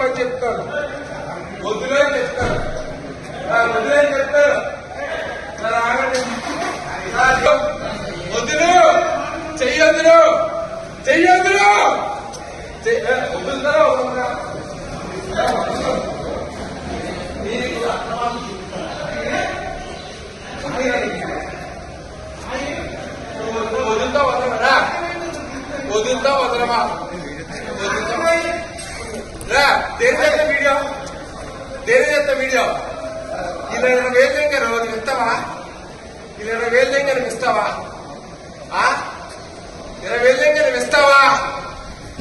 వదిలేమని చెప్తాను, వదిలేని చెప్తాను, వదిలేని చెప్తాను. వద్దులు చెయ్యొద్దులు చెయ్యొద్దులు వదులుతారా వదులుతా వదలమరా, వదులుతా వదలమా, రా దేని చేస్తా వీడియో, దేని చేస్తా వీడియో. 20,000 దగ్గర నువ్వు ఇస్తావా? 20,000 దగ్గర నువ్వు ఇస్తావా? 20,000 దగ్గర నువ్వు ఇస్తావా?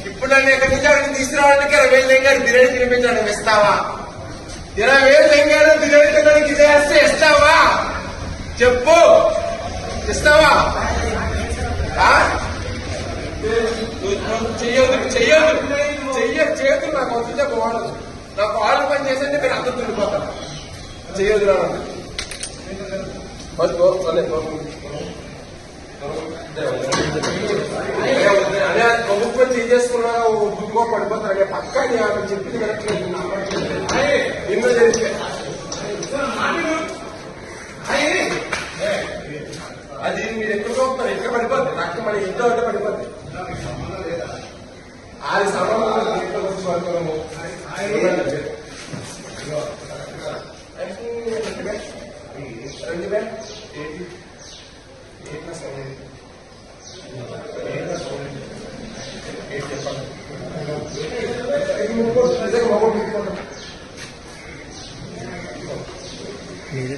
ఇప్పుడు నన్ను ఎక్కడి నుంచి అక్కడికి తీసుకురావడానికి 20,000 దగ్గర బిర్యానీ తినిపించడం ఇస్తావా? 20,000 దగ్గర బిర్యానీ తినడానికి చేస్తే ఇస్తావా? చెప్పు, ఇస్తావా? చెయ్యొద్దు చెయ్యొద్దు చేతులు నాకు వస్తుంటే బాగుండదు. నాకు ఆళ్ళు పని చేసంటే మీరు అందరూ తిరిగిపోతారు. చెయ్యొద్దు రా అదే ప్రభుత్వం చేసుకున్నా దుర్గో పడిపోతారు. పక్క చెప్పింది కరెక్ట్ ఎన్నో జరిగితే అది మీరు ఎక్కడ పోతున్నారు, ఎక్కడ పడిపోద్ది, నాకు మన ఇంట్లో అంటే పడిపోద్ది. 6 సంవత్సరాలు ఇంట్లో వచ్చి పడుతున్నాము. మీరే